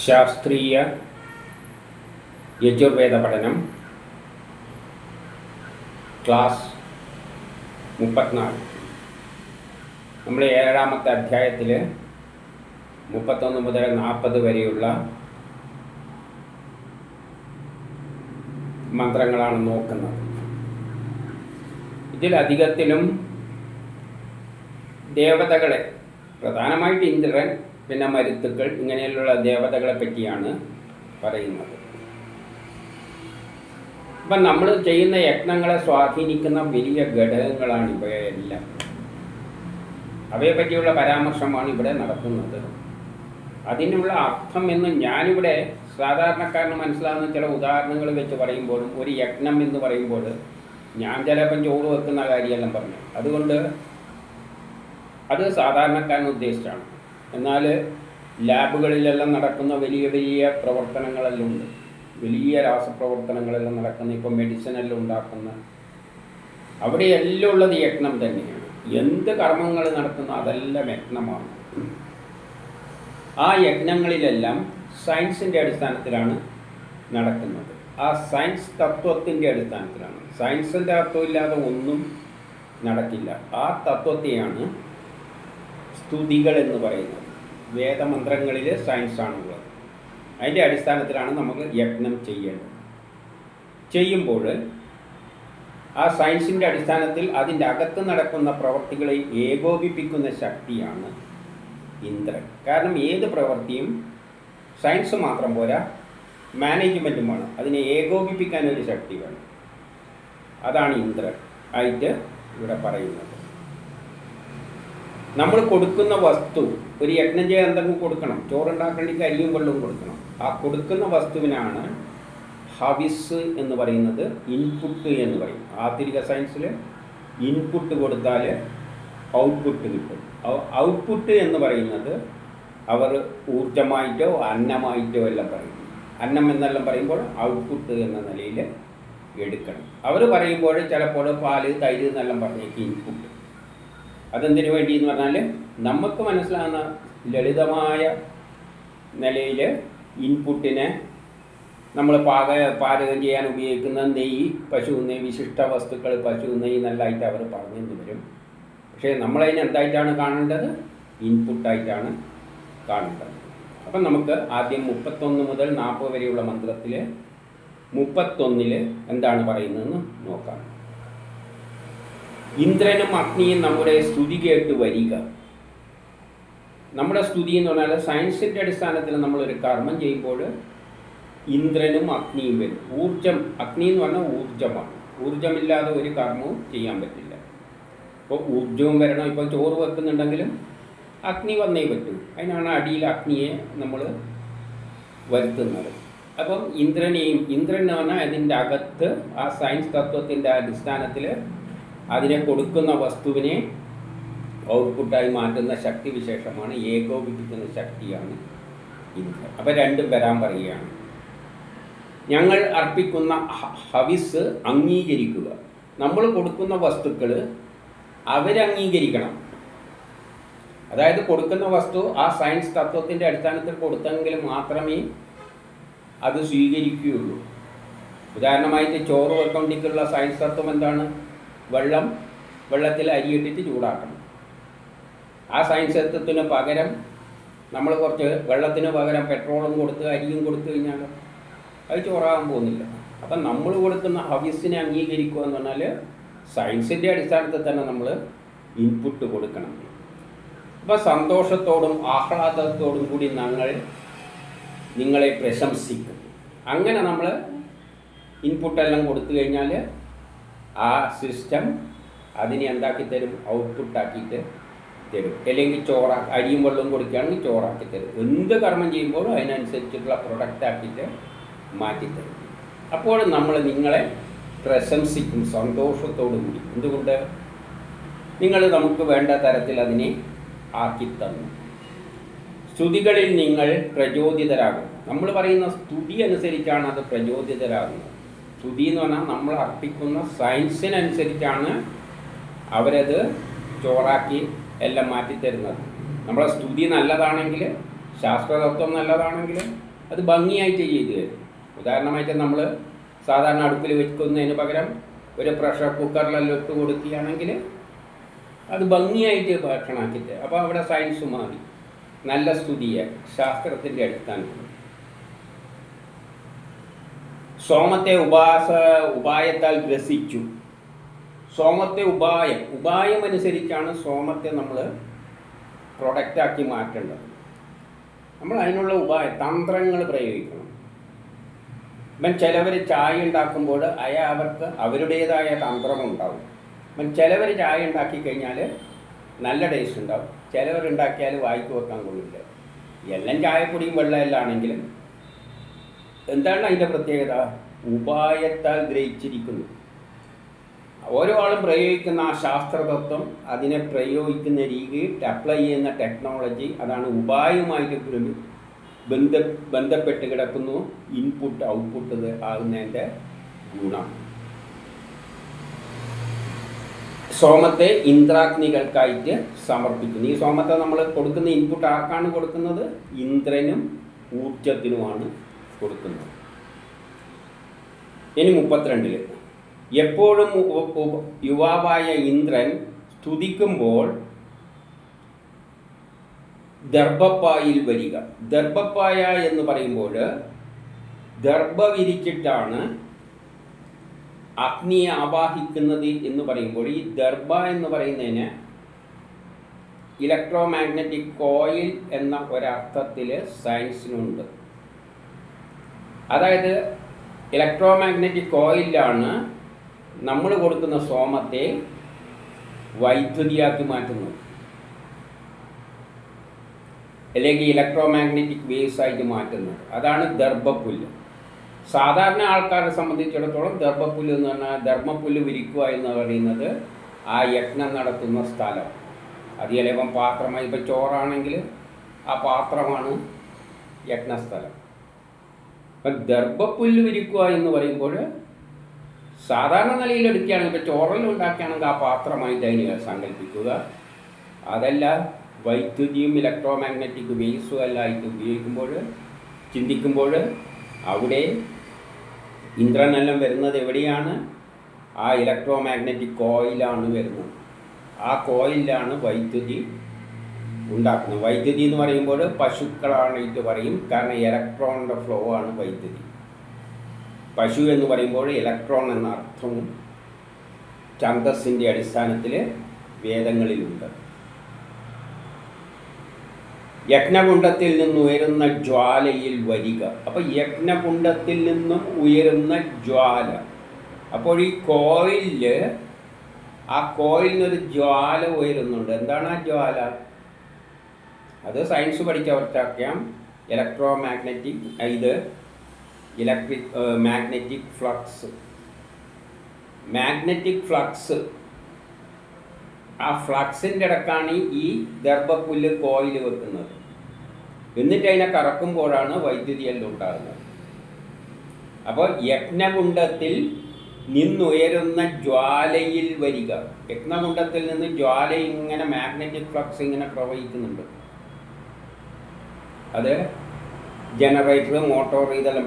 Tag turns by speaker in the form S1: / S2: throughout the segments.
S1: ശാസ്ത്രീയ യജുർവേദ പഠനം ക്ലാസ് 34. നമ്മൾ 7-ാമത്തെ അധ്യായത്തിൽ 31 മുതൽ 40 വരെയുള്ള മന്ത്രങ്ങളാണ് നോക്കുന്നത്. ഇതിലധികത്തിലും ദേവതകളെ, പ്രധാനമായിട്ട് ഇന്ദ്രൻ, പിന്നെ മരുത്തുക്കൾ, ഇങ്ങനെയുള്ള ദേവതകളെ പറ്റിയാണ് പറയുന്നത്. അപ്പം നമ്മൾ ചെയ്യുന്ന യജ്ഞങ്ങളെ സ്വാധീനിക്കുന്ന വലിയ ഘടകങ്ങളാണ് ഇവയെല്ലാം. അവയെ പറ്റിയുള്ള പരാമർശമാണ് ഇവിടെ നടത്തുന്നത്. അതിനുള്ള അർത്ഥം എന്ന് ഞാനിവിടെ സാധാരണക്കാരന് മനസ്സിലാകുന്ന ചില ഉദാഹരണങ്ങൾ വെച്ച് പറയുമ്പോഴും, ഒരു യജ്ഞം എന്ന് പറയുമ്പോൾ ഞാൻ ചിലപ്പം ചോറ് വെക്കുന്ന കാര്യമെല്ലാം പറഞ്ഞു, അതുകൊണ്ട് അത് സാധാരണക്കാരന് ഉദ്ദേശിച്ചാണ്. എന്നാൽ ലാബുകളിലെല്ലാം നടക്കുന്ന വലിയ വലിയ പ്രവർത്തനങ്ങളെല്ലാം ഉണ്ട്, വലിയ രാസപ്രവർത്തനങ്ങളെല്ലാം നടക്കുന്ന, ഇപ്പോൾ മെഡിസിനെല്ലാം ഉണ്ടാക്കുന്ന, അവിടെയെല്ലാം ഉള്ളത് യജ്ഞം തന്നെയാണ്. എന്ത് കർമ്മങ്ങൾ നടത്തുന്ന അതെല്ലാം യജ്ഞമാണ്. ആ യജ്ഞങ്ങളിലെല്ലാം സയൻസിൻ്റെ അടിസ്ഥാനത്തിലാണ് നടക്കുന്നത്. ആ സയൻസ് തത്വത്തിൻ്റെ അടിസ്ഥാനത്തിലാണ്. സയൻസിൻ്റെ തത്വമില്ലാതെ ഒന്നും നടക്കില്ല. ആ തത്വത്തെയാണ് സ്തുതികൾ എന്ന് പറയുന്നത്. വേദമന്ത്രങ്ങളിൽ സയൻസാണുള്ളത്. അതിൻ്റെ അടിസ്ഥാനത്തിലാണ് നമുക്ക് യജ്ഞം ചെയ്യേണ്ടത്. ചെയ്യുമ്പോൾ ആ സയൻസിൻ്റെ അടിസ്ഥാനത്തിൽ അതിൻ്റെ അകത്ത് നടക്കുന്ന പ്രവൃത്തികളെ ഏകോപിപ്പിക്കുന്ന ശക്തിയാണ് ഇന്ദ്രൻ. കാരണം ഏത് പ്രവൃത്തിയും സയൻസ് മാത്രം പോരാ, മാനേജ്മെൻറ്റും വേണം. അതിനെ ഏകോപിപ്പിക്കാൻ ഒരു ശക്തി വേണം. അതാണ് ഇന്ദ്രൻ ആയിട്ട് ഇവിടെ പറയുന്നത്. നമ്മൾ കൊടുക്കുന്ന വസ്തു, ഒരു യജ്ഞം ചെയ്യാൻ എന്തെങ്കിലും കൊടുക്കണം. ചോറുണ്ടാക്കണമെങ്കിൽ അരിയും വെള്ളവും കൊടുക്കണം. ആ കൊടുക്കുന്ന വസ്തുവിനാണ് ഹവിസ് എന്ന് പറയുന്നത്, ഇൻപുട്ട് എന്ന് പറയും. ആധുനിക സയൻസിൽ ഇൻപുട്ട് കൊടുത്താൽ ഔട്ട്പുട്ട് കിട്ടും. ഔട്ട്പുട്ട് എന്ന് പറയുന്നത് അവർ ഊർജമായിട്ടോ അന്നമായിട്ടോ എല്ലാം പറയും. അന്നം എന്നെല്ലാം പറയുമ്പോൾ ഔട്ട്പുട്ട് എന്ന നിലയിൽ എടുക്കണം. അവർ പറയുമ്പോൾ ചിലപ്പോൾ പാല്, തൈര് എന്നെല്ലാം പറഞ്ഞേക്ക് ഇൻപുട്ട്. അതെന്തിനു വേണ്ടി എന്ന് പറഞ്ഞാൽ, നമുക്ക് മനസ്സിലാകുന്ന ലളിതമായ നിലയിൽ ഇൻപുട്ടിനെ നമ്മൾ പാചകം ചെയ്യാൻ ഉപയോഗിക്കുന്ന നെയ്യ്, പശു നെയ്യ്, വിശിഷ്ട വസ്തുക്കൾ, പശു നെയ്യ് നല്ലതായിട്ട് അവർ പറഞ്ഞു വരും. പക്ഷേ നമ്മളതിനെ എന്തായിട്ടാണ് കാണേണ്ടത്? ഇൻപുട്ടായിട്ടാണ് കാണേണ്ടത്. അപ്പം നമുക്ക് ആദ്യം 31 മുതൽ 40 വരെയുള്ള മന്ത്രത്തിൽ 31 എന്താണ് പറയുന്നതെന്ന് നോക്കാം. ഇന്ദ്രനും അഗ്നിയും നമ്മുടെ സ്തുതി കേട്ട് വരിക. നമ്മുടെ സ്തുതി എന്ന് പറഞ്ഞാൽ സയൻസിൻ്റെ അടിസ്ഥാനത്തിൽ നമ്മളൊരു കർമ്മം ചെയ്യുമ്പോൾ ഇന്ദ്രനും അഗ്നിയും വരും. ഊർജം, അഗ്നി എന്ന് പറഞ്ഞാൽ ഊർജമാണ്. ഊർജമില്ലാതെ ഒരു കർമ്മവും ചെയ്യാൻ പറ്റില്ല. ഇപ്പോൾ ഊർജവും വരണം. ഇപ്പോൾ ചോറ് വെക്കുന്നുണ്ടെങ്കിലും അഗ്നി വന്നേ പറ്റൂ. അതിനാണ് അടിയിൽ അഗ്നിയെ നമ്മൾ വരുത്തുന്നത്. അപ്പം ഇന്ദ്രൻ എന്ന് പറഞ്ഞാൽ അതിൻ്റെ അകത്ത് ആ സയൻസ് തത്വത്തിൻ്റെ അടിസ്ഥാനത്തിൽ അതിനെ കൊടുക്കുന്ന വസ്തുവിനെ ഔട്ട്പുട്ടായി മാറ്റുന്ന ശക്തി വിശേഷമാണ്, ഏകോപിപ്പിക്കുന്ന ശക്തിയാണ് ഇന്ദ്രൻ. അപ്പം രണ്ടും വരാൻ പറയുകയാണ്. ഞങ്ങൾ അർപ്പിക്കുന്ന ഹവിസ് അംഗീകരിക്കുക. നമ്മൾ കൊടുക്കുന്ന വസ്തുക്കൾ അവരംഗീകരിക്കണം. അതായത് കൊടുക്കുന്ന വസ്തു ആ സയൻസ് തത്വത്തിൻ്റെ അടിസ്ഥാനത്തിൽ കൊടുത്തെങ്കിൽ മാത്രമേ അത് സ്വീകരിക്കുകയുള്ളൂ. ഉദാഹരണമായിട്ട് ചോറ് വെക്കൊണ്ടിക്കുള്ള സയൻസ് തത്വം എന്താണ്? വെള്ളത്തിൽ അരിയിട്ടിട്ട് ചൂടാക്കണം. ആ സയൻസ് തത്വത്തിന് പകരം നമ്മൾ കുറച്ച് വെള്ളത്തിന് പകരം പെട്രോളും കൊടുത്ത് അരിയും കൊടുത്തു കഴിഞ്ഞാൽ അത് ചോറാകാൻ പോകുന്നില്ല. അപ്പം നമ്മൾ കൊടുക്കുന്ന ഹവിസിനെ അംഗീകരിക്കുക എന്ന് പറഞ്ഞാൽ സയൻസിൻ്റെ അടിസ്ഥാനത്തിൽ തന്നെ നമ്മൾ ഇൻപുട്ട് കൊടുക്കണം. അപ്പം സന്തോഷത്തോടും ആഹ്ലാദത്തോടും കൂടി നിങ്ങളെ പ്രശംസിക്കും. അങ്ങനെ നമ്മൾ ഇൻപുട്ടെല്ലാം കൊടുത്തു കഴിഞ്ഞാൽ ആ സിസ്റ്റം അതിനെ എന്താക്കി തരും? ഔട്ട്പുട്ടാക്കിയിട്ട് തരും. അല്ലെങ്കിൽ അരിയും വെള്ളവും കൊടുക്കുകയാണെങ്കിൽ ചോറാക്കി തരും. എന്ത് കർമ്മം ചെയ്യുമ്പോഴും അതിനനുസരിച്ചിട്ടുള്ള പ്രൊഡക്റ്റ് ആക്കിയിട്ട് മാറ്റിത്തരും. അപ്പോൾ നമ്മൾ നിങ്ങളെ പ്രശംസിക്കും സന്തോഷത്തോടു കൂടി. എന്തുകൊണ്ട്? നിങ്ങൾ നമുക്ക് വേണ്ട തരത്തിൽ അതിനെ ആക്കിത്തന്നു. സ്തുതികളിൽ നിങ്ങൾ പ്രചോദിതരാകും. നമ്മൾ പറയുന്ന സ്തുതി അനുസരിച്ചാണ് അത് പ്രചോദിതരാകുന്നത്. സ്തുതി എന്ന് പറഞ്ഞാൽ നമ്മൾ അർപ്പിക്കുന്ന സയൻസിനനുസരിച്ചാണ് അവരത് ചോറാക്കി എല്ലാം മാറ്റിത്തരുന്നത്. നമ്മളെ സ്തുതി നല്ലതാണെങ്കിൽ, ശാസ്ത്രതത്വം നല്ലതാണെങ്കിൽ അത് ഭംഗിയായിട്ട് ചെയ്തു തരും. ഉദാഹരണമായിട്ട് നമ്മൾ സാധാരണ അടുപ്പിൽ വെക്കുന്നതിന് പകരം ഒരു പ്രഷർ കുക്കറിലെല്ലാം ഇട്ട് കൊടുക്കുകയാണെങ്കിൽ അത് ഭംഗിയായിട്ട് ഭക്ഷണമാക്കി തരും. അപ്പോൾ അവിടെ സയൻസ് മാറി, നല്ല സ്തുതിയെ ശാസ്ത്രത്തിൻ്റെ അടിസ്ഥാനത്തിൽ. സോമത്തെ ഉപായത്താൽ ഗ്രസിച്ചു. സോമത്തെ ഉപായമനുസരിച്ചാണ് സോമത്തെ നമ്മൾ പ്രൊഡക്റ്റാക്കി മാറ്റേണ്ടത്. നമ്മൾ അതിനുള്ള തന്ത്രങ്ങൾ പ്രയോഗിക്കണം. ഇപ്പം ചിലവർ ചായ ഉണ്ടാക്കുമ്പോൾ അവർക്ക് അവരുടേതായ തന്ത്രമുണ്ടാവും. ഇപ്പം ചിലവർ ചായ ഉണ്ടാക്കി കഴിഞ്ഞാൽ നല്ല ടേസ്റ്റ് ഉണ്ടാവും, ചിലവരുണ്ടാക്കിയാൽ വായിക്ക് വെക്കാൻ കൊള്ളില്ല. എല്ലാം ചായപ്പൊടിയും വെള്ളമെല്ലാം ആണെങ്കിലും എന്താണ് അതിൻ്റെ പ്രത്യേകത? ഉപായത്താൽ ഗ്രഹിച്ചിരിക്കുന്നു. ഓരോ ആളും പ്രയോഗിക്കുന്ന ആ ശാസ്ത്രതത്വം, അതിനെ പ്രയോഗിക്കുന്ന രീതി, അപ്ലൈ ചെയ്യുന്ന ടെക്നോളജി, അതാണ് ഉപായമായിട്ട് ബന്ധപ്പെട്ട് കിടക്കുന്നു. ഇൻപുട്ട് ഔട്ട്പുട്ട് ആകുന്നതിൻ്റെ ഗുണം. സോമത്തെ ഇന്ദ്രാഗ്നികൾക്കായിട്ട് സമർപ്പിക്കുന്നു. ഈ സോമത്തെ നമ്മൾ കൊടുക്കുന്ന ഇൻപുട്ട് ആർക്കാണ് കൊടുക്കുന്നത്? ഇന്ദ്രനും ഊർജത്തിനുമാണ് കൊടുക്കുന്നത്. ഇനി 32 എപ്പോഴും യുവാവായ ഇന്ദ്രൻ സ്തുതിക്കുമ്പോൾ ദർഭപ്പായിൽ വരിക. ദർഭപ്പായ എന്ന് പറയുമ്പോൾ ദർഭ വിരിച്ചിട്ടാണ് അഗ്നിയെ ആവാഹിക്കുന്നത് എന്ന് പറയുമ്പോൾ ഈ ദർഭ എന്ന് പറയുന്നതിന് ഇലക്ട്രോ മാഗ്നറ്റിക് കോയിൽ എന്ന ഒരർത്ഥത്തിൽ സയൻസിനുണ്ട്. അതായത് ഇലക്ട്രോ മാഗ്നറ്റിക് കോയിലാണ് നമ്മൾ കൊടുക്കുന്ന സോമത്തെ വൈദ്യുതിയാക്കി മാറ്റുന്നത്, അല്ലെങ്കിൽ ഇലക്ട്രോ മാഗ്നറ്റിക് വേവ്സ് ആയിട്ട് മാറ്റുന്നത്. അതാണ് ദർഭപ്പുല്ല്. സാധാരണ ആൾക്കാരെ സംബന്ധിച്ചിടത്തോളം ദർഭപ്പുല്ല് എന്ന് പറഞ്ഞാൽ ധർമ്മപ്പുല്ല് വിരിക്കുക എന്ന് പറയുന്നത് ആ യജ്ഞം നടത്തുന്ന സ്ഥലം. അത് ചിലപ്പം പാത്രമായി, ഇപ്പം ചോറാണെങ്കിൽ ആ പാത്രമാണ് യജ്ഞസ്ഥലം. അപ്പം ദർഭപ്പുല്ല് വിരിക്കുക എന്ന് പറയുമ്പോൾ സാധാരണ നിലയിൽ എടുക്കുകയാണെങ്കിൽ, ഇപ്പോൾ ചോറെല്ലാം ഉണ്ടാക്കുകയാണെങ്കിൽ ആ പാത്രമായിട്ട് അതിനെ സങ്കല്പിക്കുക. അതല്ല, വൈദ്യുതിയും ഇലക്ട്രോ മാഗ്നറ്റിക് വേവ്സും എല്ലാം ആയിട്ട് ഉപയോഗിക്കുമ്പോൾ, ചിന്തിക്കുമ്പോൾ അവിടെ ഇന്ദ്രനെല്ലാം വരുന്നത് എവിടെയാണ്? ആ ഇലക്ട്രോ മാഗ്നറ്റിക് കോയിലാണ് വരുന്നത്. ആ കോയിലാണ് വൈദ്യുതി ഉണ്ടാക്കുന്നത്. വൈദ്യുതി എന്ന് പറയുമ്പോൾ പശുക്കളാണ് ഇത് പറയും, കാരണം ഇലക്ട്രോണിൻ്റെ ഫ്ലോ ആണ് വൈദ്യുതി. പശു എന്ന് പറയുമ്പോൾ ഇലക്ട്രോൺ എന്ന അർത്ഥവും ഛന്ദസ്സിൻ്റെ അടിസ്ഥാനത്തിൽ വേദങ്ങളിലുണ്ട്. യജ്ഞകുണ്ഡത്തിൽ നിന്ന് ഉയരുന്ന ജ്വാലയിൽ വരിക. അപ്പോൾ യജ്ഞകുണ്ഡത്തിൽ നിന്നും ഉയരുന്ന ജ്വാല. അപ്പോൾ ഈ കോയിലിൽ, ആ കോയിലിനൊരു ജ്വാല ഉയരുന്നുണ്ട്. എന്താണ് ആ ജ്വാല? അത് സയൻസ് പഠിച്ചവർക്കറിയാം. Electro magnetic, magnetic flux. Magnetic flux, ആ ഫ്ലക്സിൻ്റെ ഇടക്കാണ് ഈ ദർഭപ്പുല്ല് കോയിൽ വെക്കുന്നത്. എന്നിട്ട് അതിനെ കറക്കുമ്പോഴാണ് വൈദ്യുതിയെല്ലാം ഉണ്ടാകുന്നത്. അപ്പോൾ യജ്ഞകുണ്ഡത്തിൽ നിന്നുയരുന്ന ജ്വാലയിൽ വരിക. യജ്ഞകുണ്ഡത്തിൽ നിന്ന് ജ്വാല ഇങ്ങനെ മാഗ്നറ്റിക് ഫ്ലക്സ് ഇങ്ങനെ പ്രവഹിക്കുന്നുണ്ട്. അത് ജനറേറ്റർ, മോട്ടോർ ഇതെല്ലാം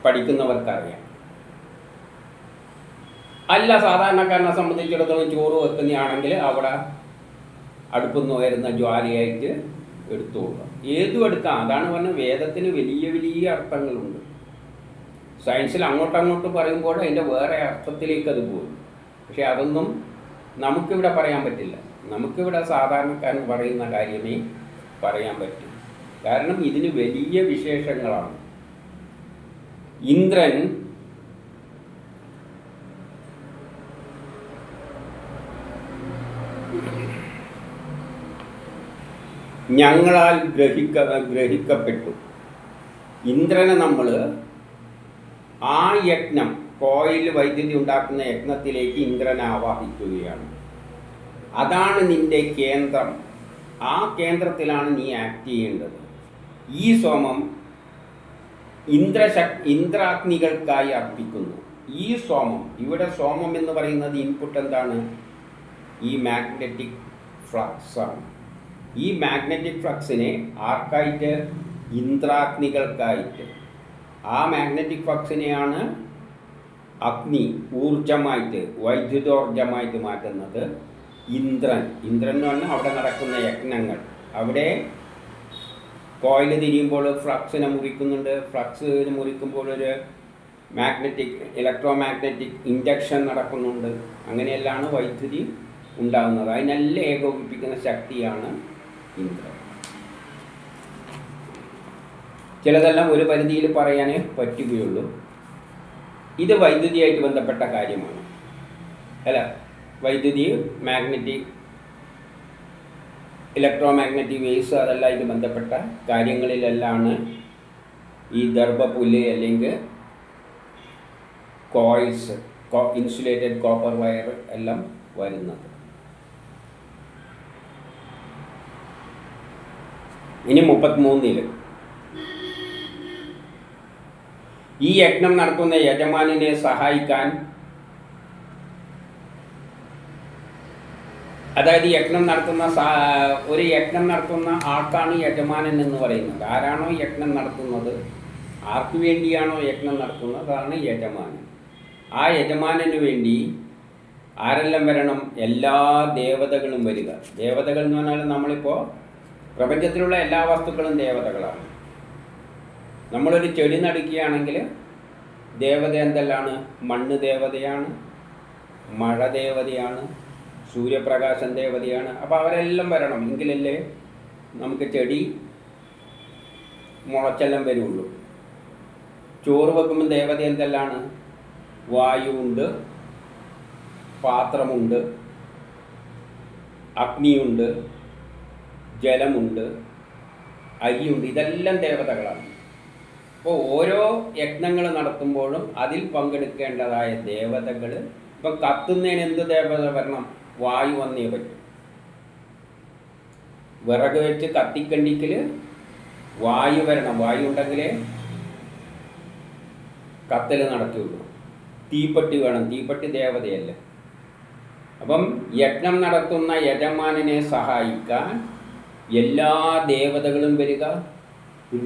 S1: പഠിക്കുന്നവർക്കറിയാം. അല്ല, സാധാരണക്കാരനെ സംബന്ധിച്ചിടത്തോളം ചോറ് വെക്കുന്നതാണെങ്കിൽ അവിടെ അടുപ്പിൽ നിന്ന് ഉയരുന്ന ജ്വാലയായിട്ട് എടുത്തുകൊള്ളുക. ഏതും എടുക്കാം. അതാണ് പറഞ്ഞത്, വേദത്തിന് വലിയ വലിയ അർത്ഥങ്ങളുണ്ട്. സയൻസിൽ അങ്ങോട്ടങ്ങോട്ട് പറയുമ്പോൾ അതിൻ്റെ വേറെ അർത്ഥത്തിലേക്ക് അത് പോകും. പക്ഷെ അതൊന്നും നമുക്കിവിടെ പറയാൻ പറ്റില്ല. നമുക്കിവിടെ സാധാരണക്കാരൻ പറയുന്ന കാര്യമേ പറയാൻ പറ്റും. കാരണം ഇതിന് വലിയ വിശേഷങ്ങളാണ്. ഇന്ദ്രൻ ഞങ്ങളാൽ ഗ്രഹിക്കപ്പെട്ടു. ഇന്ദ്രനെ നമ്മൾ ആ യജ്ഞം, കോയിൽ വൈദ്യുതി ഉണ്ടാക്കുന്ന യജ്ഞത്തിലേക്ക് ഇന്ദ്രനെ ആവാഹിക്കുകയാണ്. അതാണ് നിന്റെ കേന്ദ്രം. ആ കേന്ദ്രത്തിലാണ് നീ ആക്ട് ചെയ്യേണ്ടത്. ഈ സോമം ഇന്ദ്രാഗ്നികൾക്കായി അർപ്പിക്കുന്നു. ഈ സോമം, ഇവിടെ സോമം എന്ന് പറയുന്നത് ഇൻപുട്ട് എന്താണ്? ഈ മാഗ്നറ്റിക് ഫ്ലക്സ് ആണ്. ഈ മാഗ്നറ്റിക് ഫ്ലക്സിനെ ആർക്കായിട്ട് ഇന്ദ്രാഗ്നികൾക്കായിട്ട്. ആ മാഗ്നറ്റിക് ഫ്ലക്സിനെയാണ് അഗ്നി ഊർജമായിട്ട് വൈദ്യുതോർജമായിട്ട് മാറ്റുന്നത് ഇന്ദ്രൻ. ഇന്ദ്രൻ എന്ന് പറഞ്ഞാൽ അവിടെ നടക്കുന്ന യജ്ഞങ്ങൾ. അവിടെ കോയിൽ തിരിയുമ്പോൾ ഫ്ലക്സിനെ മുറിക്കുന്നുണ്ട്. ഫ്ലക്സിനെ മുറിക്കുമ്പോൾ ഒരു ഇലക്ട്രോ മാഗ്നറ്റിക് ഇൻഡക്ഷൻ നടക്കുന്നുണ്ട്. അങ്ങനെയെല്ലാം വൈദ്യുതി ഉണ്ടാകുന്നത്. അതിനെല്ലാം ഏകോപിപ്പിക്കുന്ന ശക്തിയാണ് ഇന്ദ്രൻ. ചിലതെല്ലാം ഒരു പരിധിയിൽ പറയാനേ പറ്റുകയുള്ളൂ. ഇത് വൈദ്യുതിയായിട്ട് ബന്ധപ്പെട്ട കാര്യമാണ് അല്ല. വൈദ്യുതി, ഇലക്ട്രോ മാഗ്നറ്റിക് വേവ്സ് അതെല്ലാമായിട്ട് ബന്ധപ്പെട്ട കാര്യങ്ങളിലെല്ലാം ഈ ദർഭപ്പുല്ല് അല്ലെങ്കിൽ കോയിൽസ്, ഇൻസുലേറ്റഡ് കോപ്പർ വയർ എല്ലാം വരുന്നത്. ഇനി 33 ഈ യജ്ഞം നടത്തുന്ന യജമാനെ സഹായിക്കാൻ, അതായത് യജ്ഞം നടത്തുന്ന ആൾക്കാണ് യജമാനൻ എന്ന് പറയുന്നത്. ആരാണോ യജ്ഞം നടത്തുന്നത്, ആർക്കു വേണ്ടിയാണോ യജ്ഞം നടത്തുന്നത്, അതാണ് യജമാനൻ. ആ യജമാനന് വേണ്ടി ആരെല്ലാം വരണം? എല്ലാ ദേവതകളും വരിക. ദേവതകൾ എന്ന് പറഞ്ഞാൽ നമ്മളിപ്പോൾ പ്രപഞ്ചത്തിലുള്ള എല്ലാ വസ്തുക്കളും ദേവതകളാണ്. നമ്മളൊരു ചെടി നടുക്കുകയാണെങ്കിൽ ദേവത എന്തെല്ലാണ്? മണ്ണ് ദേവതയാണ്, മഴ ദേവതയാണ്, സൂര്യപ്രകാശം ദേവതയാണ്. അപ്പോൾ അവരെല്ലാം വരണം, എങ്കിലല്ലേ നമുക്ക് ചെടി മുളച്ചെല്ലാം വരുള്ളൂ. ചോറ് വെക്കുമ്പോൾ ദേവത എന്തെല്ലാണ്? വായുവുണ്ട്, പാത്രമുണ്ട്, അഗ്നിയുണ്ട്, ജലമുണ്ട്, അരിയുണ്ട്. ഇതെല്ലാം ദേവതകളാണ്. അപ്പോൾ ഓരോ യജ്ഞങ്ങൾ നടത്തുമ്പോഴും അതിൽ പങ്കെടുക്കേണ്ടതായ ദേവതകൾ. ഇപ്പം കത്തുന്നതിന് എന്ത് ദേവത വരണം? വായു വന്നേ പറ്റും. വിറക് വെച്ച് കത്തിക്കണ്ടിക്കൽ വായു വരണം. വായു ഉണ്ടെങ്കിലേ കത്തൽ നടക്കുകയുള്ളൂ. തീപ്പെട്ടി വേണം. തീപ്പെട്ടി ദേവതയല്ല. അപ്പം യജ്ഞം നടത്തുന്ന യജമാനെ സഹായിക്കാൻ എല്ലാ ദേവതകളും വരിക,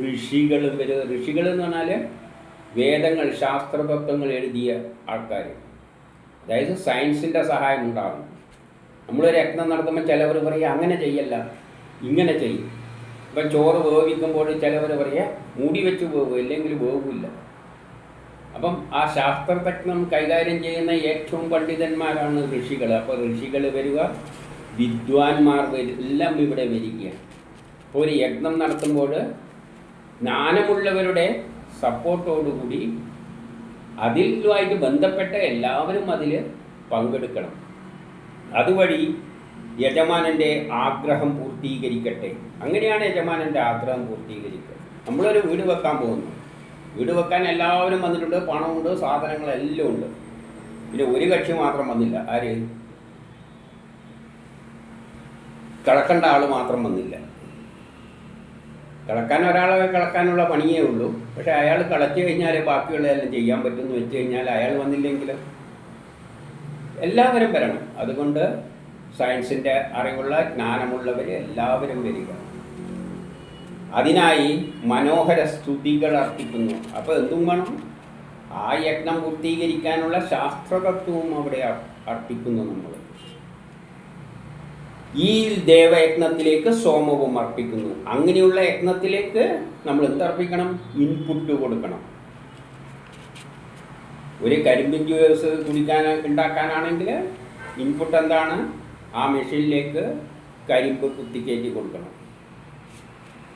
S1: ഋഷികളും വരിക. ഋഷികൾ എന്ന് പറഞ്ഞാൽ വേദങ്ങൾ, ശാസ്ത്രതത്വങ്ങൾ എഴുതിയ ആൾക്കാർ. അതായത് സയൻസിൻ്റെ സഹായം ഉണ്ടാകും. നമ്മളൊരു യജ്ഞം നടത്തുമ്പോൾ ചിലവർ പറയുക അങ്ങനെ ചെയ്യല്ല, ഇങ്ങനെ ചെയ്യും. ഇപ്പം ചോറ് വേവിക്കുമ്പോൾ ചിലവർ പറയുക മൂടി വെച്ച് വേവും, ഇല്ലെങ്കിൽ വേവില്ല. അപ്പം ആ ശാസ്ത്രതജ്ഞം കൈകാര്യം ചെയ്യുന്ന ഏറ്റവും പണ്ഡിതന്മാരാണ് ഋഷികൾ. അപ്പോൾ ഋഷികൾ വരിക, വിദ്വാൻമാർ എല്ലാം ഇവിടെ വരികയാണ്. അപ്പോൾ ഒരു യജ്ഞം നടത്തുമ്പോൾ ജ്ഞാനമുള്ളവരുടെ സപ്പോർട്ടോടുകൂടി അതിലുമായിട്ട് ബന്ധപ്പെട്ട എല്ലാവരും അതിൽ പങ്കെടുക്കണം. അതുവഴി യജമാനൻ്റെ ആഗ്രഹം പൂർത്തീകരിക്കട്ടെ. അങ്ങനെയാണ് യജമാനൻ്റെ ആഗ്രഹം പൂർത്തീകരിക്കുക. നമ്മളൊരു വീട് വെക്കാൻ പോകുന്നു. വീട് വെക്കാൻ എല്ലാവരും വന്നിട്ടുണ്ട്, പണമുണ്ട്, സാധനങ്ങളെല്ലാം ഉണ്ട്. പിന്നെ ഒരു കക്ഷി മാത്രം വന്നില്ല. ആര്? കിളക്കേണ്ട ആൾ മാത്രം വന്നില്ല. കിളക്കാൻ ഒരാളെ കിളക്കാനുള്ള പണിയേ ഉള്ളൂ. പക്ഷെ അയാൾ കിളച്ചു കഴിഞ്ഞാൽ ബാക്കിയുള്ളതെല്ലാം ചെയ്യാൻ പറ്റുമെന്ന് വെച്ച് കഴിഞ്ഞാൽ അയാൾ വന്നില്ലെങ്കിൽ എല്ലാവരും വരണം. അതുകൊണ്ട് സയൻസിൻ്റെ അറിവുള്ള ജ്ഞാനമുള്ളവർ എല്ലാവരും വരിക. അതിനായി മനോഹര സ്തുതികൾ അർപ്പിക്കുന്നു. അപ്പോൾ എന്തും വേണം? ആ യജ്ഞം പൂർത്തീകരിക്കാനുള്ള ശാസ്ത്രതത്വവും അവിടെ അർപ്പിക്കുന്നു. നമ്മൾ ഈ ദേവയജ്ഞത്തിലേക്ക് സോമവും അർപ്പിക്കുന്നു. അങ്ങനെയുള്ള യജ്ഞത്തിലേക്ക് നമ്മൾ എന്തർപ്പിക്കണം? ഇൻപുട്ട് കൊടുക്കണം. ഒരു കരിമ്പിൻ ജ്യൂസ് ഉണ്ടാക്കാനാണെങ്കിൽ ഇൻപുട്ട് എന്താണ്? ആ മെഷീനിലേക്ക് കരിമ്പ് കുത്തിക്കയറ്റി കൊടുക്കണം.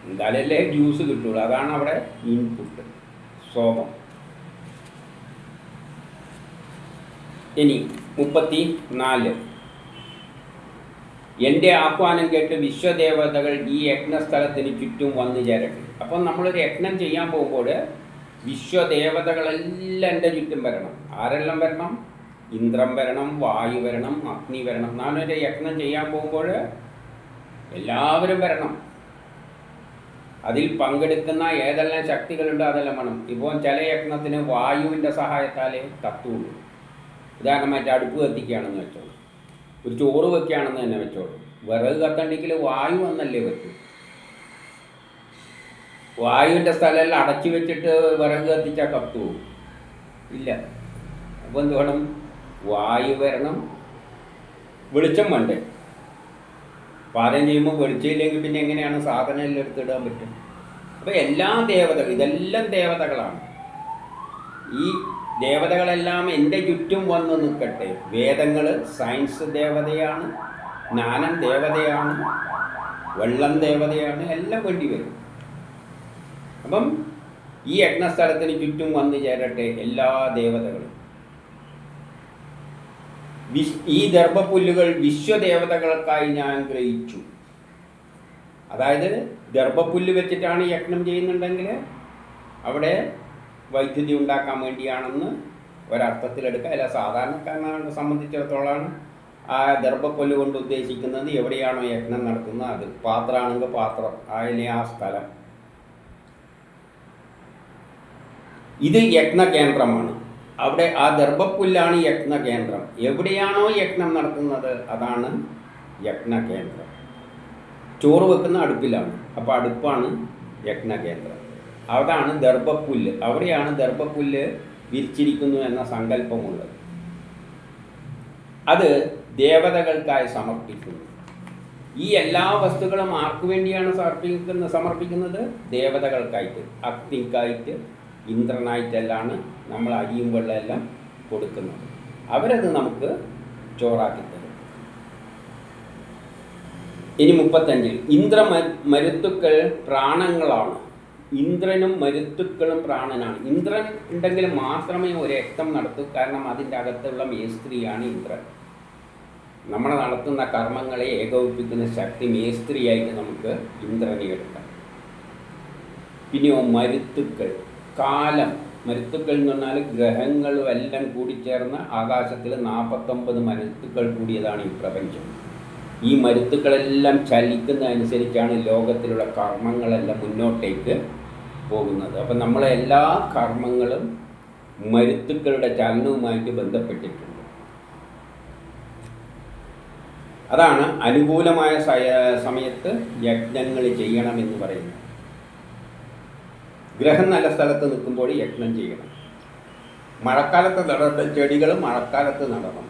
S1: എന്തായാലല്ലേ ജ്യൂസ് കിട്ടുള്ളൂ. അതാണ് അവിടെ ഇൻപുട്ട്, സോമം. ഇനി 34 എൻ്റെ ആഹ്വാനം കേട്ട് വിശ്വദേവതകൾ ഈ യജ്ഞസ്ഥലത്തിന് ചുറ്റും വന്നു ചേരട്ടെ. അപ്പം നമ്മളൊരു യജ്ഞം ചെയ്യാൻ പോകുമ്പോൾ വിശ്വദേവതകളെല്ലാം എൻ്റെ ചുറ്റും വരണം. ആരെല്ലാം വരണം? ഇന്ദ്രൻ വരണം, വായു വരണം, അഗ്നി വരണം. ഞാനൊരു യജ്ഞം ചെയ്യാൻ പോകുമ്പോൾ എല്ലാവരും വരണം. അതിൽ പങ്കെടുക്കുന്ന ഏതെല്ലാം ശക്തികളുണ്ട് അതെല്ലാം വേണം. ഇപ്പോൾ ചില യജ്ഞത്തിന് വായുവിൻ്റെ സഹായത്താലേ കത്തുള്ളൂ. ഉദാഹരണമായിട്ട് അടുപ്പ് കത്തിക്കുകയാണെന്ന് വെച്ചോളൂ, ഒരു ചോറ് വെക്കുകയാണെന്ന് തന്നെ വെച്ചോളൂ. വിറക് കത്തണ്ടെങ്കിൽ വായു വന്നല്ലേ പറ്റൂ. വായുവിൻ്റെ സ്ഥലമെല്ലാം അടച്ചു വെച്ചിട്ട് വിറക് കത്തിച്ചാൽ കത്തുവോ? ഇല്ല. അപ്പോൾ എന്ത് വേണം? വായു വരണം, വെളിച്ചം വേണ്ടേ? പാചകം ചെയ്യുമ്പോൾ വെളിച്ചമില്ലെങ്കിൽ പിന്നെ എങ്ങനെയാണ് സാധനം എല്ലാം എടുത്തിടാൻ പറ്റും? അപ്പോൾ എല്ലാ ദേവതകൾ, ഇതെല്ലാം ദേവതകളാണ്. ഈ ദേവതകളെല്ലാം എൻ്റെ ചുറ്റും വന്ന് നിൽക്കട്ടെ. വേദങ്ങൾ സയൻസ് ദേവതയാണ്, ജ്ഞാനം ദേവതയാണ്, വെള്ളം ദേവതയാണ്, എല്ലാം വേണ്ടി വരും. അപ്പം ഈ യജ്ഞസ്ഥലത്തിന് ചുറ്റും വന്നു ചേരട്ടെ എല്ലാ ദേവതകളും. ഈ ദർഭപ്പുല്ലുകൾ വിശ്വദേവതകൾക്കായി ഞാൻ ഗ്രഹിച്ചു. അതായത് ദർഭപ്പുല്ല് വെച്ചിട്ടാണ് യജ്ഞം ചെയ്യുന്നുണ്ടെങ്കിൽ അവിടെ വൈദ്യുതി ഉണ്ടാക്കാൻ വേണ്ടിയാണെന്ന് ഒരർത്ഥത്തിലെടുക്കുക. അല്ല, സാധാരണക്കാരനെ സംബന്ധിച്ചിടത്തോളമാണ് ആ ദർഭപ്പുല്ല് കൊണ്ട് ഉദ്ദേശിക്കുന്നത് എവിടെയാണോ യജ്ഞം നടത്തുന്നത് അത്. പാത്രമാണെങ്കിൽ പാത്രം, അതിലെ ആ സ്ഥലം. ഇത് യജ്ഞകേന്ദ്രമാണ്. അവിടെ ആ ദർഭപ്പുല്ലാണ് യജ്ഞകേന്ദ്രം. എവിടെയാണോ യജ്ഞം നടത്തുന്നത് അതാണ് യജ്ഞകേന്ദ്രം. ചോറ് വെക്കുന്ന അടുപ്പിലാണ്, അപ്പോൾ അടുപ്പാണ് യജ്ഞകേന്ദ്രം. അതാണ് ദർഭപ്പുല്ല്. അവിടെയാണ് ദർഭപ്പുല്ല് വിരിച്ചിരിക്കുന്നു എന്ന സങ്കല്പമുള്ളത്. അത് ദേവതകൾക്കായി സമർപ്പിക്കുന്നു. ഈ എല്ലാ വസ്തുക്കളും ആർക്കു വേണ്ടിയാണ് സമർപ്പിക്കുന്നത്? ദേവതകൾക്കായിട്ട്, അഗ്നിക്കായിട്ട്, ഇന്ദ്രനായിട്ടെല്ലാണ് നമ്മൾ അരിയും വെള്ളമെല്ലാം കൊടുക്കുന്നത്. അവരത് നമുക്ക് ചോറാക്കി തരും. ഇനി 35 ഇന്ദ്രമരുത്തുക്കൾ പ്രാണങ്ങളാണ്. ഇന്ദ്രനും മരുത്തുക്കളും പ്രാണനാണ്. ഇന്ദ്രൻ ഉണ്ടെങ്കിൽ മാത്രമേ ഒരു യജ്ഞം നടത്തൂ. കാരണം അതിൻ്റെ അകത്തുള്ള മേസ്ത്രിയാണ് ഇന്ദ്രൻ. നമ്മൾ നടത്തുന്ന കർമ്മങ്ങളെ ഏകോപിപ്പിക്കുന്ന ശക്തി മേസ്ത്രിയായിട്ട് നമുക്ക് ഇന്ദ്രനെ എടുക്കാം. പിന്നെയോ മരുത്തുക്കൾ, കാലം. മരുത്തുക്കൾ എന്ന് പറഞ്ഞാൽ ഗ്രഹങ്ങളും എല്ലാം കൂടിച്ചേർന്ന് ആകാശത്തിൽ 49 മരുത്തുക്കൾ കൂടിയതാണ് ഈ പ്രപഞ്ചം. ഈ മരുത്തുക്കളെല്ലാം ചലിക്കുന്നതനുസരിച്ചാണ് ലോകത്തിലുള്ള കർമ്മങ്ങളെല്ലാം മുന്നോട്ടേക്ക് പോകുന്നത്. അപ്പം നമ്മളെ എല്ലാ കർമ്മങ്ങളും മരുത്തുക്കളുടെ ചലനവുമായിട്ട് ബന്ധപ്പെട്ടിട്ടുണ്ട്. അതാണ് അനുകൂലമായ സമയത്ത് യജ്ഞങ്ങൾ ചെയ്യണമെന്ന് പറയുന്നത്. ഗ്രഹം നല്ല സ്ഥലത്ത് നിൽക്കുമ്പോൾ യജ്ഞം ചെയ്യണം. മഴക്കാലത്ത് നടേണ്ട ചെടികൾ മഴക്കാലത്ത് നടണം.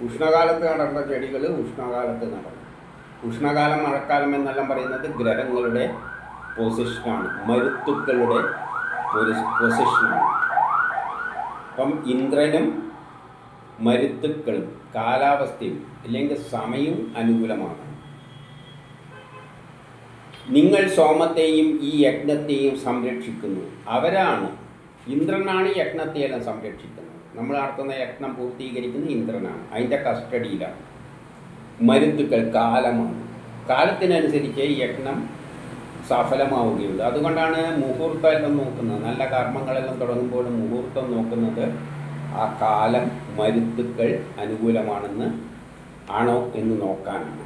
S1: ഉഷ്ണകാലത്ത് നടേണ്ട ചെടികൾ ഉഷ്ണകാലത്ത് നടണം. ഉഷ്ണകാലം മഴക്കാലം എന്നെല്ലാം പറയുന്നത് ഗ്രഹങ്ങളുടെ പൊസിഷനാണ്, മരുത്തുക്കളുടെ പൊസിഷനാണ്. അപ്പം ഇന്ദ്രനും മരുത്തുക്കളും കാലാവസ്ഥയും അല്ലെങ്കിൽ സമയവും അനുകൂലമാണ്. നിങ്ങൾ സോമത്തെയും ഈ യജ്ഞത്തെയും സംരക്ഷിക്കുന്നു. അവരാണ്, ഇന്ദ്രനാണ് യജ്ഞത്തെയെല്ലാം സംരക്ഷിക്കുന്നത്. നമ്മൾ നടത്തുന്ന യജ്ഞം പൂർത്തീകരിക്കുന്ന ഇന്ദ്രനാണ്, അതിൻ്റെ കസ്റ്റഡിയിലാണ്. മരുത്തുക്കൾ കാലമാണ്. കാലത്തിനനുസരിച്ച് യജ്ഞം സഫലമാവുകയുള്ളൂ. അതുകൊണ്ടാണ് മുഹൂർത്തമെല്ലാം നോക്കുന്നത്. നല്ല കർമ്മങ്ങളെല്ലാം തുടങ്ങുമ്പോൾ മുഹൂർത്തം നോക്കുന്നത് ആ കാലം മരുത്തുക്കൾ അനുകൂലമാണെന്ന് ആണോ എന്ന് നോക്കാനാണ്.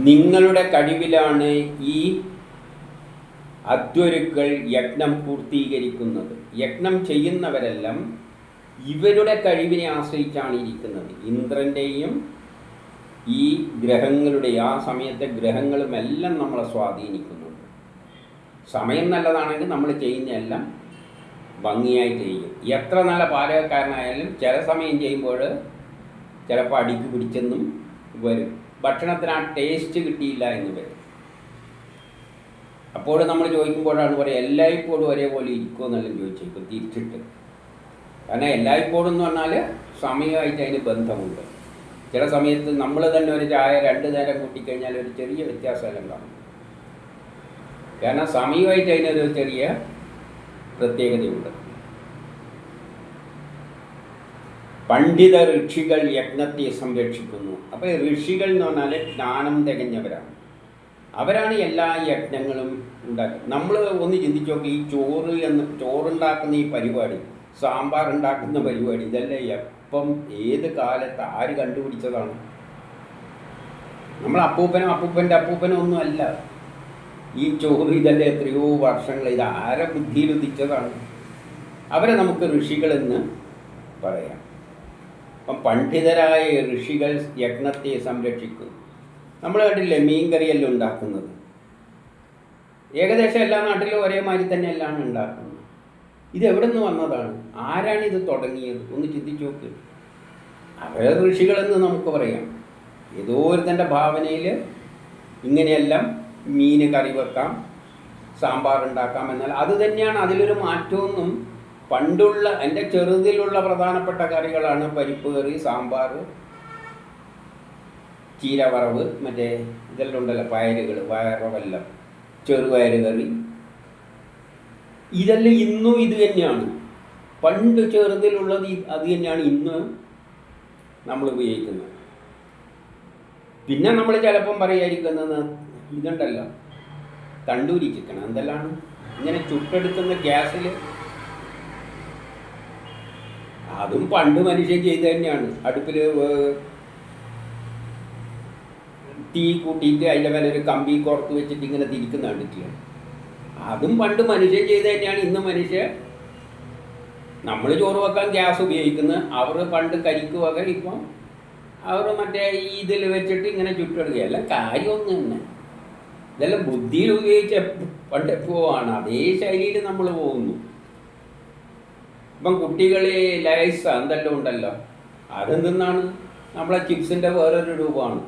S1: നിങ്ങളുടെ കഴിവിലാണ് ഈ അധ്വരുക്കൾ യജ്ഞം പൂർത്തീകരിക്കുന്നത്. യജ്ഞം ചെയ്യുന്നവരെല്ലാം ഇവരുടെ കഴിവിനെ ആശ്രയിച്ചാണ് ഇരിക്കുന്നത്. ഇന്ദ്രൻ്റെയും ഈ ഗ്രഹങ്ങളുടെ, ആ സമയത്തെ ഗ്രഹങ്ങളുമെല്ലാം നമ്മളെ സ്വാധീനിക്കുന്നുണ്ട്. സമയം നല്ലതാണെങ്കിൽ നമ്മൾ ചെയ്യുന്നതെല്ലാം ഭംഗിയായി ചെയ്യും. എത്ര നല്ല പാചകക്കാരനായാലും ചില സമയം ചെയ്യുമ്പോൾ ചിലപ്പോൾ അടിക്ക് പിടിച്ചെന്നും വരും. ഭക്ഷണത്തിന് ആ ടേസ്റ്റ് കിട്ടിയില്ല എന്ന് വരും. അപ്പോൾ നമ്മൾ ചോദിക്കുമ്പോഴാണ് പറയുക എല്ലായ്പ്പോഴും ഒരേപോലെ ഇരിക്കുമോ എന്നെല്ലാം ചോദിച്ചേക്കും തിരിച്ചിട്ട്. കാരണം എല്ലായ്പ്പോഴും എന്ന് പറഞ്ഞാൽ സമയമായിട്ട് അതിന് ബന്ധമുണ്ട്. ചില സമയത്ത് നമ്മൾ തന്നെ ഒരു ചായ 2 നേരം കൂട്ടിക്കഴിഞ്ഞാൽ ഒരു ചെറിയ വ്യത്യാസമെല്ലാം കാണും. കാരണം സമയമായിട്ട് അതിനൊരു ചെറിയ പ്രത്യേകതയുണ്ട്. പണ്ഡിത ഋഷികൾ യജ്ഞത്തെ സംരക്ഷിക്കുന്നു. അപ്പോൾ ഋഷികൾ എന്ന് പറഞ്ഞാൽ ജ്ഞാനം തികഞ്ഞവരാണ്. അവരാണ് എല്ലാ യജ്ഞങ്ങളും ഉണ്ടാക്കുക. നമ്മൾ ഒന്ന് ചിന്തിച്ചു നോക്കി, ഈ ചോറുണ്ടാക്കുന്ന ഈ പരിപാടി, സാമ്പാർ ഉണ്ടാക്കുന്ന പരിപാടി, ഇതെല്ലാം എപ്പം ഏത് കാലത്ത് ആര് കണ്ടുപിടിച്ചതാണ്? നമ്മൾ അപ്പൂപ്പൻ്റെ അപ്പൂപ്പനും ഒന്നും അല്ല. ഈ ചോറ് ഇതെല്ലാം എത്രയോ വർഷങ്ങൾ, ഇത് ആരെ ബുദ്ധിയിൽ ഉദിച്ചതാണ്? അവരെ നമുക്ക് ഋഷികളെന്ന് പറയാം. അപ്പം പണ്ഡിതരായ ഋഷികൾ യജ്ഞത്തെ സംരക്ഷിക്കുന്നു. നമ്മൾ കണ്ടില്ലേ മീൻകറിയെല്ലാം ഉണ്ടാക്കുന്നത്? ഏകദേശം എല്ലാ നാട്ടിലും ഒരേമാതിരി തന്നെയല്ലാണ് ഉണ്ടാക്കുന്നത്. ഇതെവിടെ നിന്ന് വന്നതാണ്? ആരാണ് ഇത് തുടങ്ങിയത്? ഒന്ന് ചിന്തിച്ചു നോക്ക്. അവരെ ഋഷികളെന്ന് നമുക്ക് പറയാം. ഏതോ ഒരുത്തൻ്റെ ഭാവനയിൽ ഇങ്ങനെയെല്ലാം മീൻ കറി വെക്കാം, സാമ്പാർ ഉണ്ടാക്കാം എന്നാൽ അത് തന്നെയാണ്. അതിലൊരു മാറ്റമൊന്നും പണ്ടുള്ള എൻ്റെ ചെറുതിലുള്ള പ്രധാനപ്പെട്ട കറികളാണ് പരിപ്പ് കറി, സാമ്പാർ, ചീരവറവ്, മറ്റേ ഇതെല്ലാം ഉണ്ടല്ലോ, പയറുകൾ, വയറവെല്ലാം, ചെറുപയർ കറി, ഇതെല്ലാം ഇന്നും ഇത് തന്നെയാണ്. പണ്ട് ചെറുതിലുള്ളത് അത് തന്നെയാണ് ഇന്ന് നമ്മൾ ഉപയോഗിക്കുന്നത്. പിന്നെ നമ്മൾ ചിലപ്പം പറയാതിരിക്കുന്നത് ഇതുണ്ടല്ലോ, തണ്ടൂരി ചിക്കൻ, എന്തെല്ലാം ഇങ്ങനെ ചുട്ടെടുക്കുന്ന ഗ്യാസിൽ, അതും പണ്ട് മനുഷ്യൻ ചെയ്ത് തന്നെയാണ്. അടുപ്പിൽ തീ കൂട്ടിയിട്ട് അതിൻ്റെ മേലെ ഒരു കമ്പി കോർത്ത് വെച്ചിട്ട് ഇങ്ങനെ തിരിക്കുന്ന കണ്ടിട്ടില്ല. അതും പണ്ട് മനുഷ്യൻ ചെയ്ത് തന്നെയാണ്. ഇന്ന് മനുഷ്യൻ നമ്മൾ ചോറ് വെക്കാൻ ഗ്യാസ് ഉപയോഗിക്കുന്നത്. അവർ പണ്ട് കരിക്ക് വക ഇപ്പം അവർ മറ്റേ ഇതിൽ വെച്ചിട്ട് ഇങ്ങനെ ചുട്ടെടുക്കുക. എല്ലാം കാര്യമൊന്നും തന്നെ. ഇതെല്ലാം ബുദ്ധിയിൽ ഉപയോഗിച്ച് പണ്ട് എപ്പോഴാണ് അതേ ശൈലിയിൽ നമ്മൾ പോകുന്നു. ഇപ്പം കുട്ടികൾ ലൈസ് എന്തെല്ലാം ഉണ്ടല്ലോ, അതെന്തെന്നാണ് നമ്മളെ ചിപ്സിൻ്റെ വേറൊരു രൂപമാണ്.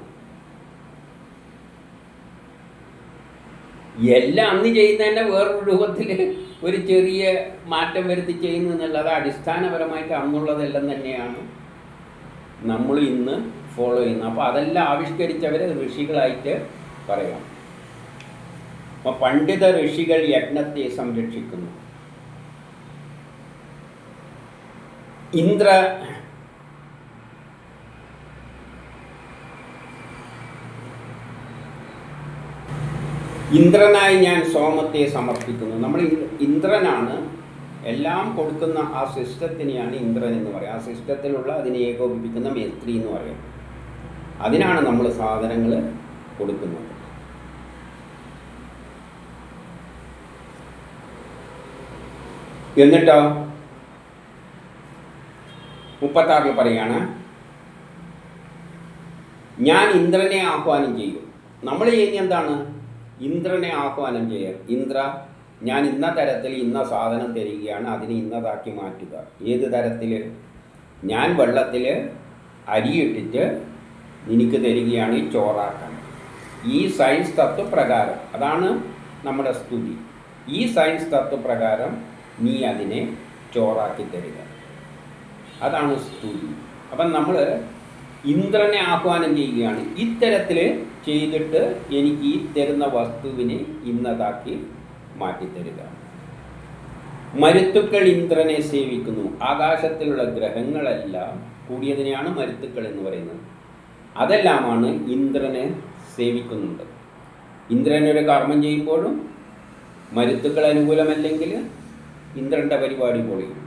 S1: എല്ലാം അന്ന് ചെയ്യുന്നതന്നെ വേറൊരു രൂപത്തിൽ ഒരു ചെറിയ മാറ്റം വരുത്തി ചെയ്യുന്നു എന്നുള്ളത് അടിസ്ഥാനപരമായിട്ട് അന്നുള്ളതെല്ലാം തന്നെയാണ് നമ്മൾ ഇന്ന് ഫോളോ ചെയ്യുന്നത്. അപ്പോൾ അതെല്ലാം ആവിഷ്കരിച്ചവരെ ഋഷികളായിട്ട് പറയാം. അപ്പോൾ പണ്ഡിത ഋഷികൾ യജ്ഞത്തെ സംരക്ഷിക്കുന്നു. ഇന്ദ്രനായി ഞാൻ സോമത്തെ സമർപ്പിക്കുന്നു. നമ്മൾ ഇന്ദ്രനാണ് എല്ലാം കൊടുക്കുന്ന ആ സിസ്റ്റത്തിനെയാണ് ഇന്ദ്രൻ എന്ന് പറയുക. ആ സിസ്റ്റത്തിലുള്ള അതിനെ ഏകോപിപ്പിക്കുന്ന മേത്രി എന്ന് പറയും. അതിനാണ് നമ്മൾ സാധനങ്ങൾ കൊടുക്കുന്നത്. എന്നിട്ടോ 36 പറയാണ്, ഞാൻ ഇന്ദ്രനെ ആഹ്വാനം ചെയ്യും. നമ്മൾ ചെയ്യുന്ന എന്താണ്? ഇന്ദ്രനെ ആഹ്വാനം ചെയ്യുക. ഇന്ദ്ര, ഞാൻ ഇന്ന തരത്തിൽ ഇന്ന സാധനം തരികയാണ്, അതിനെ ഇന്നതാക്കി മാറ്റുക. ഏത് തരത്തിൽ? ഞാൻ വെള്ളത്തിൽ അരിയിട്ടിട്ട് നിനക്ക് തരികയാണ് ഈ ചോറാക്കാൻ. ഈ സയൻസ് തത്വപ്രകാരം, അതാണ് നമ്മുടെ സ്തുതി. ഈ സയൻസ് തത്വപ്രകാരം നീ അതിനെ ചോറാക്കി തരിക, അതാണ് സ്തുതി. അപ്പം നമ്മൾ ഇന്ദ്രനെ ആഹ്വാനം ചെയ്യുകയാണ്. ഇത്തരത്തിൽ ചെയ്തിട്ട് എനിക്ക് ഈ തരുന്ന വസ്തുവിനെ ഇന്നതാക്കി മാറ്റിത്തരിക. മരുത്തുക്കൾ ഇന്ദ്രനെ സേവിക്കുന്നു. ആകാശത്തിലുള്ള ഗ്രഹങ്ങളെല്ലാം കൂടിയതിനെയാണ് മരുത്തുക്കൾ എന്ന് പറയുന്നത്. അതെല്ലാമാണ് ഇന്ദ്രനെ സേവിക്കുന്നുണ്ട്. ഇന്ദ്രനൊരു കർമ്മം ചെയ്യുമ്പോഴും മരുത്തുക്കൾ അനുകൂലമല്ലെങ്കിൽ ഇന്ദ്രൻ്റെ പരിപാടി പൊളിയും.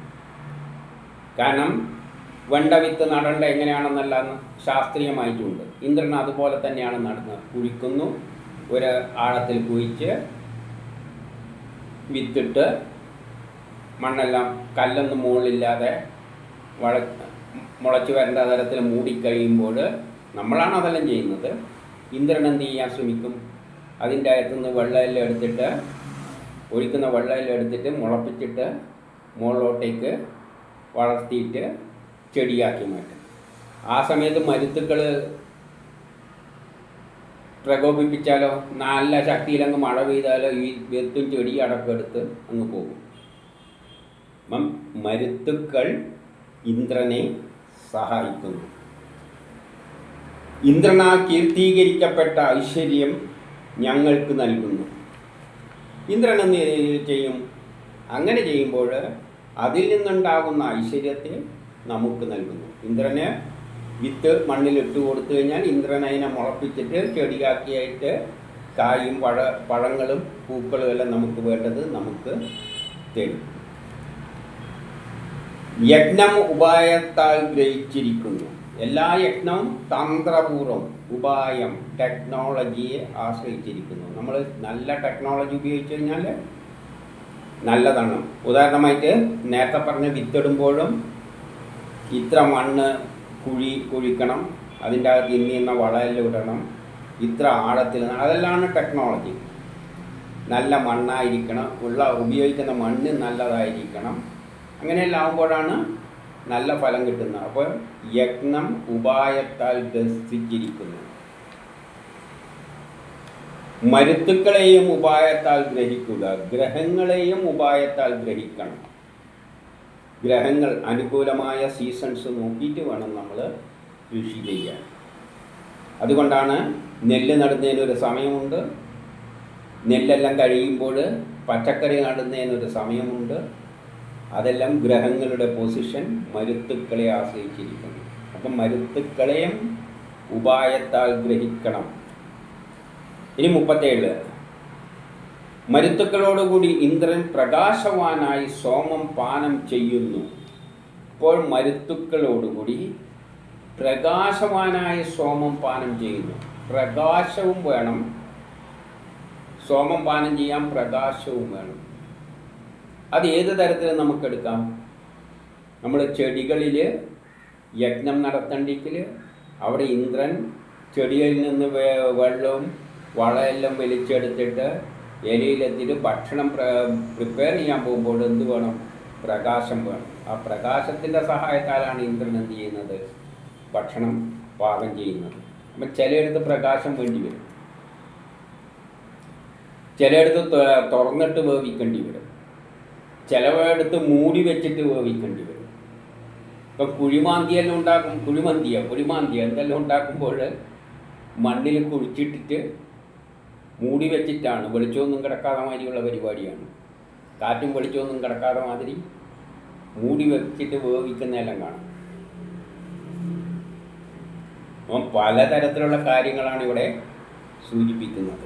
S1: കാരണം വെണ്ട വിത്ത് നടേണ്ട എങ്ങനെയാണെന്നല്ല ശാസ്ത്രീയമായിട്ടുണ്ട്. ഇന്ദ്രൻ അതുപോലെ തന്നെയാണ് നടന്നത്. കുഴിക്കുന്നു, ഒരു ആഴത്തിൽ കുഴിച്ച് വിത്തിട്ട് മണ്ണെല്ലാം കല്ലൊന്നും മുകളിലില്ലാതെ മുളച്ച് വരേണ്ട തരത്തിൽ മൂടിക്കഴിയുമ്പോൾ നമ്മളാണ് അതെല്ലാം ചെയ്യുന്നത്. ഇന്ദ്രൻ എന്ത് ചെയ്യാൻ ശ്രമിക്കും? അതിൻ്റെ അകത്തുനിന്ന് വെള്ളമെല്ലാം എടുത്തിട്ട്, ഒഴിക്കുന്ന വെള്ളമെല്ലാം എടുത്തിട്ട് മുളപ്പിച്ചിട്ട് മുകളിലോട്ടേക്ക് വളർത്തിയിട്ട് ചെടിയാക്കി മാറ്റും. ആ സമയത്ത് മരുത്തുക്കൾ പ്രകോപിപ്പിച്ചാലോ, നല്ല ശക്തിയിലങ്ങ് മഴ പെയ്താലോ ഈ വിത്തും ചെടി അടക്കം എടുത്ത് അങ്ങ് പോകും. അപ്പം മരുത്തുക്കൾ ഇന്ദ്രനെ സഹായിക്കുന്നു. ഇന്ദ്രനാൽ കീർത്തീകരിക്കപ്പെട്ട ഐശ്വര്യം ഞങ്ങൾക്ക് നൽകുന്നു. ഇന്ദ്രൻ എന്ത് ചെയ്യും? അങ്ങനെ ചെയ്യുമ്പോൾ അതിൽ നിന്നുണ്ടാകുന്ന ഐശ്വര്യത്തെ നമുക്ക് നൽകുന്നു. ഇന്ദ്രന് വിത്ത് മണ്ണിലിട്ട് കൊടുത്തു കഴിഞ്ഞാൽ ഇന്ദ്രൻ അതിനെ മുളപ്പിച്ചിട്ട് ചെടിയാക്കിയായിട്ട് കായും പഴങ്ങളും പൂക്കളും എല്ലാം നമുക്ക് വേണ്ടത് നമുക്ക് തരും. യജ്ഞം ഉപായത്താൽ ഗ്രഹിച്ചിരിക്കുന്നു. എല്ലാ യജ്ഞവും തന്ത്രപൂർവ്വം, ഉപായം, ടെക്നോളജിയെ ആശ്രയിച്ചിരിക്കുന്നു. നമ്മൾ നല്ല ടെക്നോളജി ഉപയോഗിച്ച് കഴിഞ്ഞാൽ നല്ലതാണ്. ഉദാഹരണമായിട്ട് നേരത്തെ പറഞ്ഞ വിത്തിടുമ്പോഴും ഇത്ര മണ്ണ് കുഴിക്കണം, അതിൻ്റെ അകത്ത് ഇന്ന വളമെല്ലാം ഇടണം, ഇത്ര ആഴത്തിൽ, അതെല്ലാമാണ് ടെക്നോളജി. നല്ല മണ്ണായിരിക്കണം, ഉപയോഗിക്കുന്ന മണ്ണ് നല്ലതായിരിക്കണം. അങ്ങനെയെല്ലാം ആകുമ്പോഴാണ് നല്ല ഫലം കിട്ടുന്നത്. അപ്പോൾ യജ്ഞം ഉപായത്താൽ ഗ്രസിച്ചിരിക്കുന്നു. മരുത്തുക്കളെയും ഉപായത്താൽ ഗ്രഹിക്കുക, ഗ്രഹങ്ങളെയും ഉപായത്താൽ ഗ്രഹിക്കണം. ഗ്രഹങ്ങൾ അനുകൂലമായ സീസൺസ് നോക്കിയിട്ട് വേണം നമ്മൾ കൃഷി ചെയ്യാൻ. അതുകൊണ്ടാണ് നെല്ല് നടുന്നതിനൊരു സമയമുണ്ട്, നെല്ലെല്ലാം കഴിയുമ്പോൾ പച്ചക്കറി നടുന്നതിനൊരു സമയമുണ്ട്. അതെല്ലാം ഗ്രഹങ്ങളുടെ പൊസിഷൻ മരുത്തുക്കളെ ആശ്രയിച്ചിരിക്കുന്നു. അപ്പം മരുത്തുക്കളെയും ഉപായത്താൽ ഗ്രഹിക്കണം. ഇനി 37. മരുത്തുക്കളോടുകൂടി ഇന്ദ്രൻ പ്രകാശവാനായി സോമം പാനം ചെയ്യുന്നു. ഇപ്പോൾ മരുത്തുക്കളോടുകൂടി പ്രകാശവാനായി സോമം പാനം ചെയ്യുന്നു. പ്രകാശവും വേണം, സോമം പാനം ചെയ്യാൻ പ്രകാശവും വേണം. അത് ഏത് തരത്തിൽ നമുക്കെടുക്കാം? നമ്മൾ ചെടികളിൽ യജ്ഞം നടത്തേണ്ടെങ്കിൽ അവിടെ ഇന്ദ്രൻ ചെടികളിൽ നിന്ന് വെള്ളവും വളമെല്ലാം വലിച്ചെടുത്തിട്ട് ഇലയിലെത്തിയിട്ട് ഭക്ഷണം പ്രിപ്പയർ ചെയ്യാൻ പോകുമ്പോൾ എന്ത് വേണം? പ്രകാശം വേണം. ആ പ്രകാശത്തിൻ്റെ സഹായത്താലാണ് ഇന്ദ്രൻ എന്ത് ചെയ്യുന്നത്? ഭക്ഷണം പാകം ചെയ്യുന്നത്. അപ്പം ചിലയിടത്ത് പ്രകാശം വേണ്ടി വരും, ചിലയിടത്ത് തുറന്നിട്ട് വേവിക്കേണ്ടി വരും, ചിലയിടത്ത് മൂടി വെച്ചിട്ട് വേവിക്കേണ്ടി വരും. ഇപ്പം കുഴിമാന്തിയെല്ലാം ഉണ്ടാക്കും, കുഴിമാന്തിയ എന്തെല്ലാം ഉണ്ടാക്കുമ്പോൾ മണ്ണിൽ കുഴിച്ചിട്ടിട്ട് മൂടി വെച്ചിട്ടാണ്, വെളിച്ചമൊന്നും കിടക്കാതെ മാതിരിയുള്ള പരിപാടിയാണ്. കാറ്റും വെളിച്ചമൊന്നും കിടക്കാതെ മാതിരി മൂടി വെച്ചിട്ട് വേവിക്കുന്നതെല്ലാം കാണാം. അപ്പം പലതരത്തിലുള്ള കാര്യങ്ങളാണ് ഇവിടെ സൂചിപ്പിക്കുന്നത്.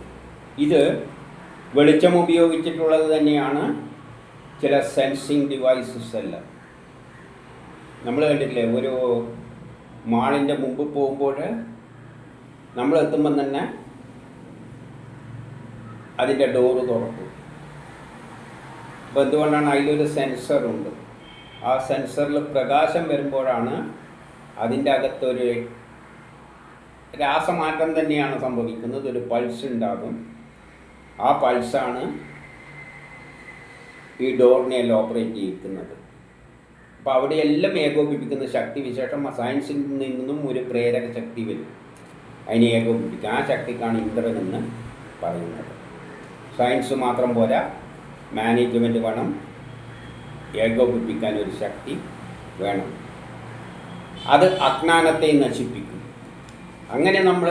S1: ഇത് വെളിച്ചം ഉപയോഗിച്ചിട്ടുള്ളത് തന്നെയാണ് ചില സെൻസിങ് ഡിവൈസസ് എല്ലാം. നമ്മൾ കണ്ടിട്ടില്ലേ, ഒരു മാളിൻ്റെ മുമ്പ് പോകുമ്പോൾ നമ്മൾ എത്തുമ്പം തന്നെ അതിൻ്റെ ഡോറ് തുറക്കും. അപ്പോൾ എന്തുകൊണ്ടാണ്? അതിലൊരു സെൻസറുണ്ട്. ആ സെൻസറിൽ പ്രകാശം വരുമ്പോഴാണ് അതിൻ്റെ അകത്തൊരു രാസമാറ്റം തന്നെയാണ് സംഭവിക്കുന്നത്. ഒരു പൾസ് ഉണ്ടാകും. ആ പൾസാണ് ഈ ഡോറിനെയെല്ലാം ഓപ്പറേറ്റ് ചെയ്യിക്കുന്നത്. അപ്പോൾ അവിടെയെല്ലാം ഏകോപിപ്പിക്കുന്ന ശക്തി വിശേഷം സയൻസിൽ നിന്നും ഒരു പ്രേരക ശക്തി വരും, അതിനെ ഏകോപിപ്പിക്കുക. ആ ശക്തിക്കാണ് ഇന്ദ്രൻ എന്ന് പറയുന്നത്. സയൻസ് മാത്രം പോരാ, മാനേജ്മെൻറ്റ് വേണം, ഏകോപിപ്പിക്കാൻ ഒരു ശക്തി വേണം. അത് അജ്ഞാനത്തെ നശിപ്പിക്കും. അങ്ങനെ നമ്മൾ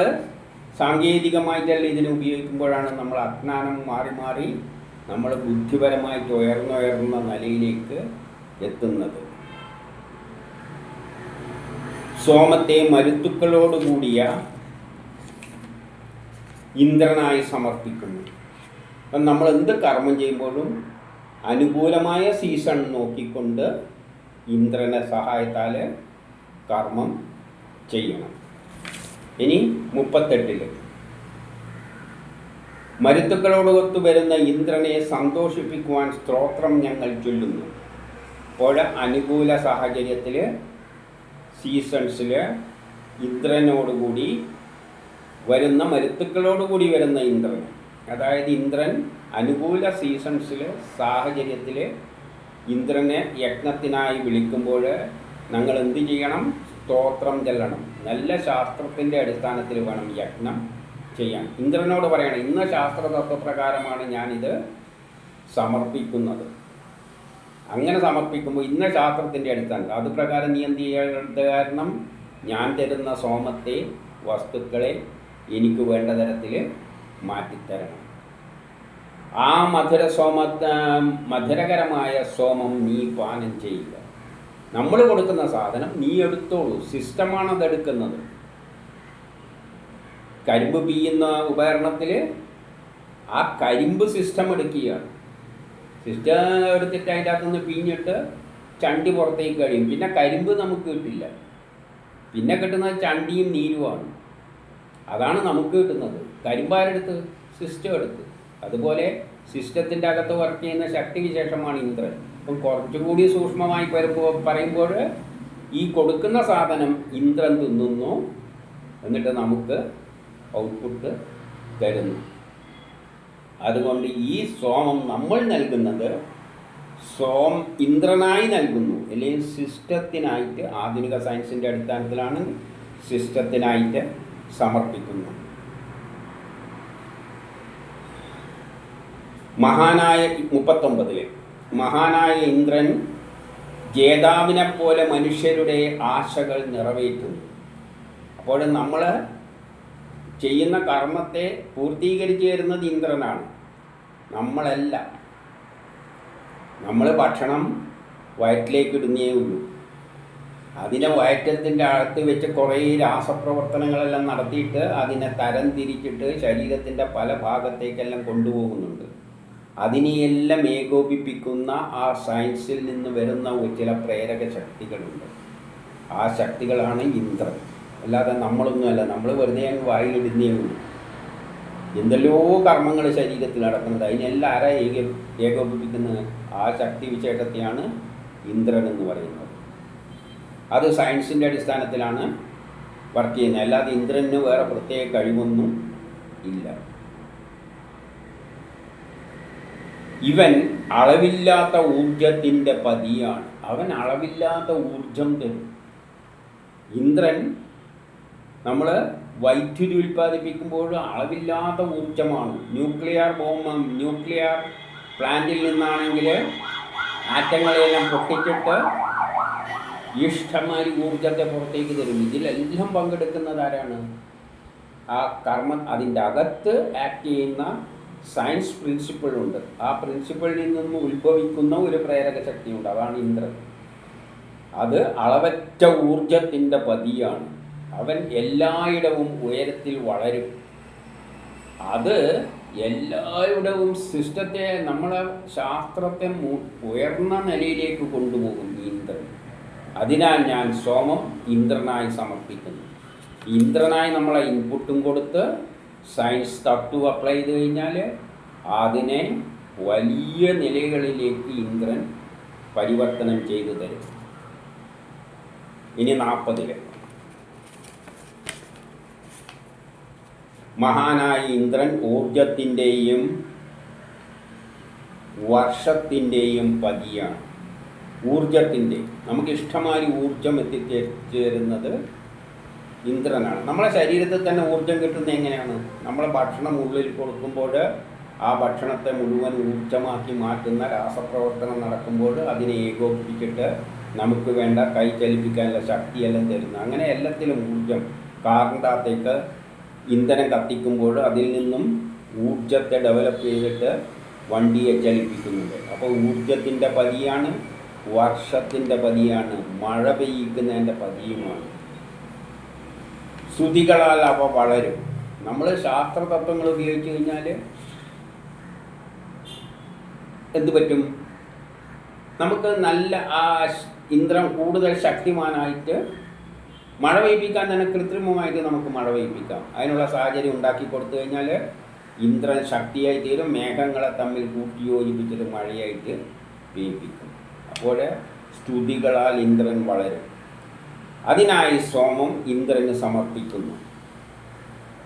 S1: സാങ്കേതികമായിട്ടല്ല ഇതിനെ ഉപയോഗിക്കുമ്പോഴാണ് നമ്മൾ അജ്ഞാനം മാറി മാറി നമ്മൾ ബുദ്ധിപരമായിട്ട് ഉയർന്ന നിലയിലേക്ക് എത്തുന്നത്. സോമത്തെ മരുത്തുക്കളോടുകൂടിയ ഇന്ദ്രനായി സമർപ്പിക്കുന്നു. അപ്പം നമ്മൾ എന്ത് കർമ്മം ചെയ്യുമ്പോഴും അനുകൂലമായ സീസൺ നോക്കിക്കൊണ്ട് ഇന്ദ്രൻ്റെ സഹായത്താൽ കർമ്മം ചെയ്യണം. ഇനി 38. മരുത്തുക്കളോടൊത്തു വരുന്ന ഇന്ദ്രനെ സന്തോഷിപ്പിക്കുവാൻ സ്തോത്രം ഞങ്ങൾ ചൊല്ലുന്നു. അപ്പോൾ അനുകൂല സാഹചര്യത്തിൽ സീസൺസിൽ ഇന്ദ്രനോടുകൂടി വരുന്ന മരുത്തുക്കളോടുകൂടി വരുന്ന ഇന്ദ്രൻ, അതായത് ഇന്ദ്രൻ അനുകൂല സീസൺസിൽ സാഹചര്യത്തിൽ ഇന്ദ്രനെ യജ്ഞത്തിനായി വിളിക്കുമ്പോൾ ഞങ്ങൾ എന്ത് ചെയ്യണം? സ്തോത്രം ചെല്ലണം. നല്ല ശാസ്ത്രത്തിൻ്റെ അടിസ്ഥാനത്തിൽ വേണം യജ്ഞം ചെയ്യാൻ. ഇന്ദ്രനോട് പറയണം, ഇന്ന ശാസ്ത്ര തത്വപ്രകാരമാണ് ഞാനിത് സമർപ്പിക്കുന്നത്. അങ്ങനെ സമർപ്പിക്കുമ്പോൾ ഇന്ന ശാസ്ത്രത്തിൻ്റെ അടിസ്ഥാനത്തിൽ അത് പ്രകാരം നീ എന്ത് ചെയ്യേണ്ടത്? കാരണം ഞാൻ തരുന്ന സോമത്തെ, വസ്തുക്കളെ എനിക്ക് വേണ്ട തരത്തിൽ മാറ്റിത്തരണം. ആ മധുരകരമായ സോമം നീ പാനം ചെയ്യുക. നമ്മൾ കൊടുക്കുന്ന സാധനം നീ എടുത്തോളൂ. സിസ്റ്റമാണ് അതെടുക്കുന്നത്. കരിമ്പ് പീയുന്ന ഉപകരണത്തിൽ ആ കരിമ്പ് സിസ്റ്റം എടുക്കുകയാണ്. സിസ്റ്റം എടുത്തിട്ട് അതിൻ്റെ അകത്തുനിന്ന് പിഴിഞ്ഞിട്ട് ചണ്ടി പുറത്തേക്ക് കഴിയും. പിന്നെ കരിമ്പ് നമുക്ക് കിട്ടില്ല. പിന്നെ കിട്ടുന്നത് ചണ്ടിയും നീരുമാണ്. അതാണ് നമുക്ക് കിട്ടുന്നത്. കരിമ്പാരെടുത്ത്? സിസ്റ്റം എടുത്ത്. അതുപോലെ സിസ്റ്റത്തിൻ്റെ അകത്ത് വർക്ക് ചെയ്യുന്ന ശക്തി വിശേഷമാണ് ഇന്ദ്രൻ. അപ്പം കുറച്ചുകൂടി സൂക്ഷ്മമായി പറയുമ്പോൾ ഈ കൊടുക്കുന്ന സാധനം ഇന്ദ്രൻ തിന്നുന്നു, എന്നിട്ട് നമുക്ക് ഔട്ട്പുട്ട് തരുന്നു. അതുകൊണ്ട് ഈ സോമം നമ്മൾ നൽകുന്നത് ഇന്ദ്രനായി നൽകുന്നു, അല്ലെങ്കിൽ സിസ്റ്റത്തിനായിട്ട്. ആധുനിക സയൻസിൻ്റെ അടിസ്ഥാനത്തിലാണ് സിസ്റ്റത്തിനായിട്ട് സമർപ്പിക്കുന്നു. മഹാനായ 39 മഹാനായ ഇന്ദ്രൻ ജേതാവിനെ പോലെ മനുഷ്യരുടെ ആശകൾ നിറവേറ്റുന്നു. അപ്പോൾ നമ്മൾ ചെയ്യുന്ന കർമ്മത്തെ പൂർത്തീകരിച്ചു തരുന്നത് ഇന്ദ്രനാണ്, നമ്മളല്ല. നമ്മൾ ഭക്ഷണം വയറ്റിലേക്ക് ഇടുന്നേ ഉള്ളൂ. അതിനെ വയറ്റത്തിൻ്റെ അകത്ത് വെച്ച് കുറേ രാസപ്രവർത്തനങ്ങളെല്ലാം നടത്തിയിട്ട് അതിനെ തരം തിരിച്ചിട്ട് ശരീരത്തിൻ്റെ പല ഭാഗത്തേക്കെല്ലാം കൊണ്ടുപോകുന്നുണ്ട്. അതിനെയെല്ലാം ഏകോപിപ്പിക്കുന്ന ആ സയൻസിൽ നിന്ന് വരുന്ന ചില പ്രേരക ശക്തികളുണ്ട്. ആ ശക്തികളാണ് ഇന്ദ്രൻ. അല്ലാതെ നമ്മളൊന്നുമല്ല. നമ്മൾ വെറുതെ അങ്ങ് വായിലിടുന്നേ ഉള്ളൂ. എന്തെല്ലോ കർമ്മങ്ങൾ ശരീരത്തിൽ നടക്കുന്നത്, അതിനെല്ലാം ആരാ ഏകോപിപ്പിക്കുന്നത്? ആ ശക്തി വിശേഷത്തെയാണ് ഇന്ദ്രൻ എന്ന് പറയുന്നത്. അത് സയൻസിൻ്റെ അടിസ്ഥാനത്തിലാണ് വർക്ക് ചെയ്യുന്നത്. അല്ലാതെ ഇന്ദ്രന് വേറെ പ്രത്യേക കഴിവൊന്നും ഇല്ല. ഇവൻ അളവില്ലാത്ത ഊർജത്തിൻ്റെ പതിയാണ്. അവൻ അളവില്ലാത്ത ഊർജം തരും. ഇന്ദ്രൻ നമ്മൾ വൈദ്യുതി ഉൽപ്പാദിപ്പിക്കുമ്പോൾ അളവില്ലാത്ത ഊർജമാണ്. ന്യൂക്ലിയർ പ്ലാന്റിൽ നിന്നാണെങ്കിൽ ആറ്റങ്ങളെല്ലാം പൊട്ടിച്ചിട്ട് ഇഷ്ടമാതിരി ഊർജത്തെ പുറത്തേക്ക് തരും. ഇതിലെല്ലാം പങ്കെടുക്കുന്നത് ആരാണ്? ആ കർമ്മം അതിൻ്റെ അകത്ത് ആക്ട് ചെയ്യുന്ന സയൻസ് പ്രിൻസിപ്പിളുണ്ട്. ആ പ്രിൻസിപ്പിളിൽ നിന്നും ഉത്ഭവിക്കുന്ന ഒരു പ്രേരക ശക്തിയുണ്ട്. അതാണ് ഇന്ദ്രൻ. അത് അളവറ്റ ഊർജത്തിൻ്റെ പതിയാണ്. അവൻ എല്ലായിടവും ഉയരത്തിൽ വളരും. അത് എല്ലായിടവും സിസ്റ്റത്തെ, നമ്മളെ ശാസ്ത്രത്തെ ഉയർന്ന നിലയിലേക്ക് കൊണ്ടുപോകും ഇന്ദ്രൻ. അതിനാൽ ഞാൻ സോമം ഇന്ദ്രനായി സമർപ്പിക്കുന്നു. ഇന്ദ്രനായി നമ്മളെ ഇൻപുട്ടും കൊടുത്ത് സയൻസ് തട്ടു അപ്ലൈ ചെയ്ത് കഴിഞ്ഞാൽ അതിനെ വലിയ നിലകളിലേക്ക് ഇന്ദ്രൻ പരിവർത്തനം ചെയ്തു തരും. ഇനി 40 മഹാനായ ഇന്ദ്രൻ ഊർജത്തിൻ്റെയും വർഷത്തിൻ്റെയും പതിയാണ്. ഊർജത്തിൻ്റെ നമുക്കിഷ്ടമായ ഊർജം എത്തിച്ചേരുന്നത് ഇന്ദ്രനാണ്. നമ്മളെ ശരീരത്തിൽ തന്നെ ഊർജം കിട്ടുന്നത് എങ്ങനെയാണ്? നമ്മൾ ഭക്ഷണം ഉള്ളിൽ കൊടുക്കുമ്പോൾ ആ ഭക്ഷണത്തെ മുഴുവൻ ഊർജമാക്കി മാറ്റുന്ന രാസപ്രവർത്തനം നടക്കുമ്പോൾ അതിനെ ഏകോപിപ്പിച്ചിട്ട് നമുക്ക് വേണ്ട കൈ ചലിപ്പിക്കാനുള്ള ശക്തിയെല്ലാം തരുന്നു. അങ്ങനെ എല്ലാത്തിലും ഊർജം. കാറിൻ്റെ അകത്തേക്ക് ഇന്ധനം കത്തിക്കുമ്പോൾ അതിൽ നിന്നും ഊർജത്തെ ഡെവലപ്പ് ചെയ്തിട്ട് വണ്ടിയെ ചലിപ്പിക്കുന്നുണ്ട്. അപ്പോൾ ഊർജത്തിൻ്റെ പതിയാണ്, വർഷത്തിൻ്റെ പതിയാണ്, മഴ പെയ്യിക്കുന്നതിൻ്റെ പതിയുമാണ്. ശ്രുതികളാൽ അവ വളരും. നമ്മൾ ശാസ്ത്രതത്വങ്ങൾ ഉപയോഗിച്ച് കഴിഞ്ഞാൽ എന്തു പറ്റും? നമുക്ക് നല്ല ആ ഇന്ദ്രൻ കൂടുതൽ ശക്തിമാനായിട്ട് മഴ പെയ്യിപ്പിക്കാൻ തന്നെ കൃത്രിമമായിട്ട് നമുക്ക് മഴ പെയ്യിപ്പിക്കാം. അതിനുള്ള സാഹചര്യം ഉണ്ടാക്കി കൊടുത്തു കഴിഞ്ഞാൽ ഇന്ദ്രൻ ശക്തിയായി തീരും. മേഘങ്ങളെ തമ്മിൽ കൂട്ടിയോജിപ്പിച്ചിട്ട് മഴയായിട്ട് പെയ്യിപ്പിക്കും. അപ്പോൾ സ്തുതികളാൽ ഇന്ദ്രൻ വളരും. അതിനായി സോമം ഇന്ദ്രന് സമർപ്പിക്കുന്നു.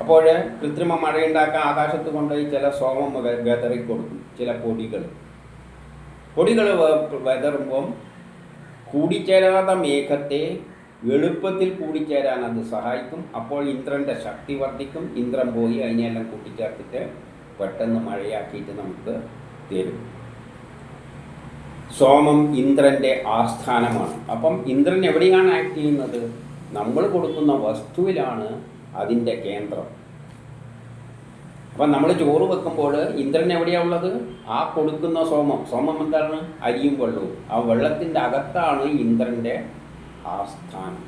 S1: അപ്പോൾ കൃത്രിമ മഴയുണ്ടാക്കാൻ ആകാശത്ത് കൊണ്ടുപോയി ചില സോമം വെതറിക്കൊടുക്കും. ചില പൊടികൾ വെതറുമ്പം കൂടിച്ചേരാത്ത മേഘത്തെ എളുപ്പത്തിൽ കൂടിച്ചേരാൻ അത് സഹായിക്കും. അപ്പോൾ ഇന്ദ്രൻ്റെ ശക്തി വർദ്ധിക്കും. ഇന്ദ്രൻ പോയി അതിനെല്ലാം കൂട്ടിച്ചേർത്തിട്ട് പെട്ടെന്ന് മഴയാക്കിയിട്ട് നമുക്ക് തരും. സോമം ഇന്ദ്രൻ്റെ ആസ്ഥാനമാണ്. അപ്പം ഇന്ദ്രൻ എവിടെയാണ് ആക്ട് ചെയ്യുന്നത്? നമ്മൾ കൊടുക്കുന്ന വസ്തുവിലാണ് അതിൻ്റെ കേന്ദ്രം. അപ്പം നമ്മൾ ചോറ് വെക്കുമ്പോൾ ഇന്ദ്രൻ എവിടെയാണ് ഉള്ളത്? ആ കൊടുക്കുന്ന സോമം എന്താണ്? അരിയും വെള്ളവും. ആ വെള്ളത്തിൻ്റെ അകത്താണ് ഇന്ദ്രൻ്റെ ആസ്ഥാനം.